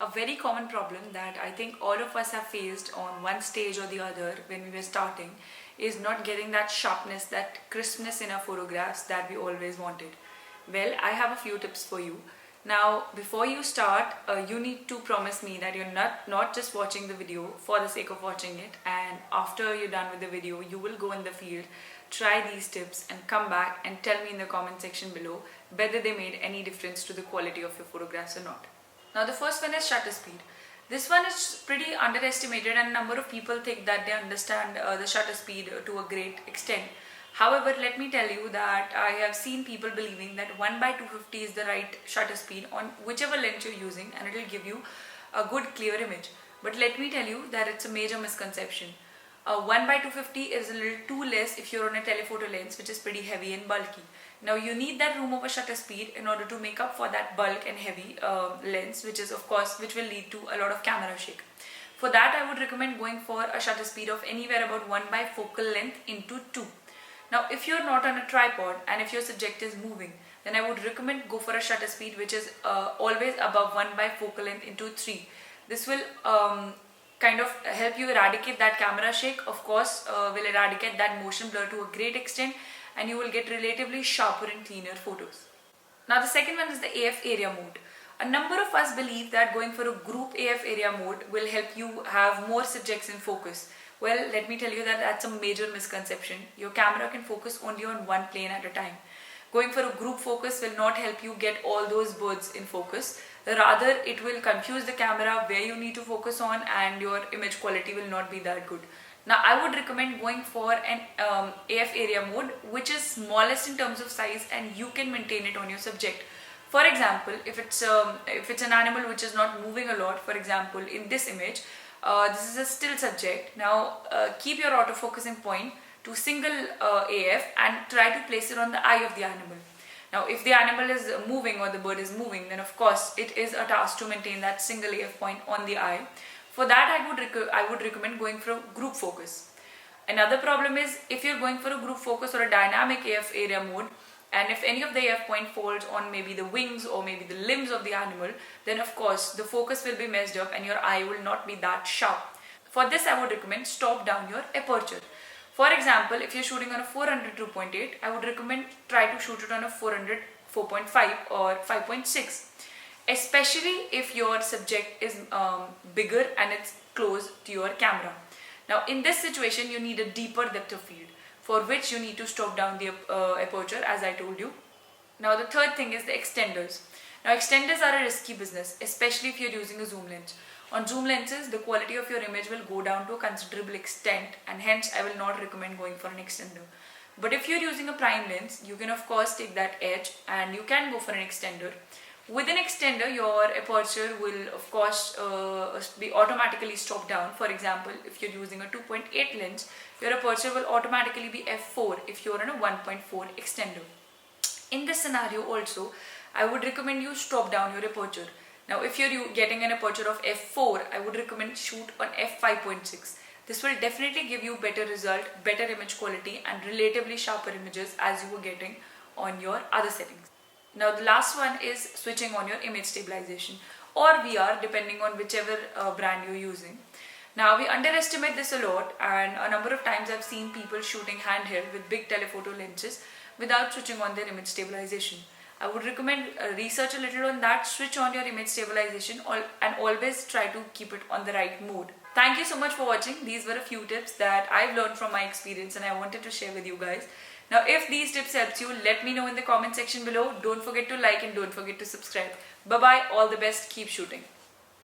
A very common problem that I think all of us have faced on one stage or the other when we were starting is not getting that sharpness, that crispness in our photographs that we always wanted. Well, I have a few tips for you. Now, before you start, you need to promise me that you're not just watching the video for the sake of watching it, and after you're done with the video, you will go in the field, try these tips and come back and tell me in the comment section below whether they made any difference to the quality of your photographs or not. Now, the first one is shutter speed. This one is pretty underestimated and a number of people think that they understand the shutter speed to a great extent. However, let me tell you that I have seen people believing that 1/250 is the right shutter speed on whichever lens you're using and it will give you a good clear image. But let me tell you that it's a major misconception. 1/250 is a little too less if you're on a telephoto lens which is pretty heavy and bulky. Now you need that room over shutter speed in order to make up for that bulk and heavy lens, which will lead to a lot of camera shake. For that, I would recommend going for a shutter speed of anywhere about 1 by focal length into 2. Now if you're not on a tripod and if your subject is moving, then I would recommend go for a shutter speed which is always above 1 by focal length into 3. This will kind of help you eradicate that camera shake, of course will eradicate that motion blur to a great extent, and you will get relatively sharper and cleaner photos. Now the second one is the AF area mode. A number of us believe that going for a group AF area mode will help you have more subjects in focus. Well, let me tell you that that's a major misconception. Your camera can focus only on one plane at a time. Going for a group focus will not help you get all those birds in focus. Rather, it will confuse the camera where you need to focus on, and your image quality will not be that good. Now, I would recommend going for an AF area mode which is smallest in terms of size and you can maintain it on your subject. For example, if it's an animal which is not moving a lot, for example, in this image, this is a still subject. Now, keep your autofocusing point to single AF and try to place it on the eye of the animal. Now, if the animal is moving or the bird is moving, then of course it is a task to maintain that single AF point on the eye. For that, I would recommend going for a group focus. Another problem is if you're going for a group focus or a dynamic AF area mode, and if any of the AF point falls on maybe the wings or maybe the limbs of the animal, then of course the focus will be messed up and your eye will not be that sharp. For this, I would recommend stop down your aperture. For example, if you're shooting on a 400 2.8, I would recommend try to shoot it on a 400 4.5 or 5.6. Especially if your subject is bigger and it's close to your camera. Now in this situation, you need a deeper depth of field, for which you need to stop down the aperture, as I told you. Now the third thing is the extenders. Now extenders are a risky business, especially if you're using a zoom lens. On zoom lenses, the quality of your image will go down to a considerable extent, and hence I will not recommend going for an extender. But if you're using a prime lens, you can of course take that edge and you can go for an extender. With an extender, your aperture will of course be automatically stopped down. For example, if you're using a 2.8 lens, your aperture will automatically be f4 if you're on a 1.4 extender. In this scenario also, I would recommend you stop down your aperture. Now if you're getting an aperture of f4, I would recommend shoot on f5.6. This will definitely give you better result, better image quality and relatively sharper images as you were getting on your other settings. Now the last one is switching on your image stabilization or VR, depending on whichever brand you're using. Now we underestimate this a lot, and a number of times I've seen people shooting handheld with big telephoto lenses without switching on their image stabilization. I would recommend research a little on that, switch on your image stabilization and always try to keep it on the right mode. Thank you so much for watching. These were a few tips that I've learned from my experience and I wanted to share with you guys. Now if these tips helped you, let me know in the comment section below. Don't forget to like and don't forget to subscribe. Bye bye, all the best, keep shooting.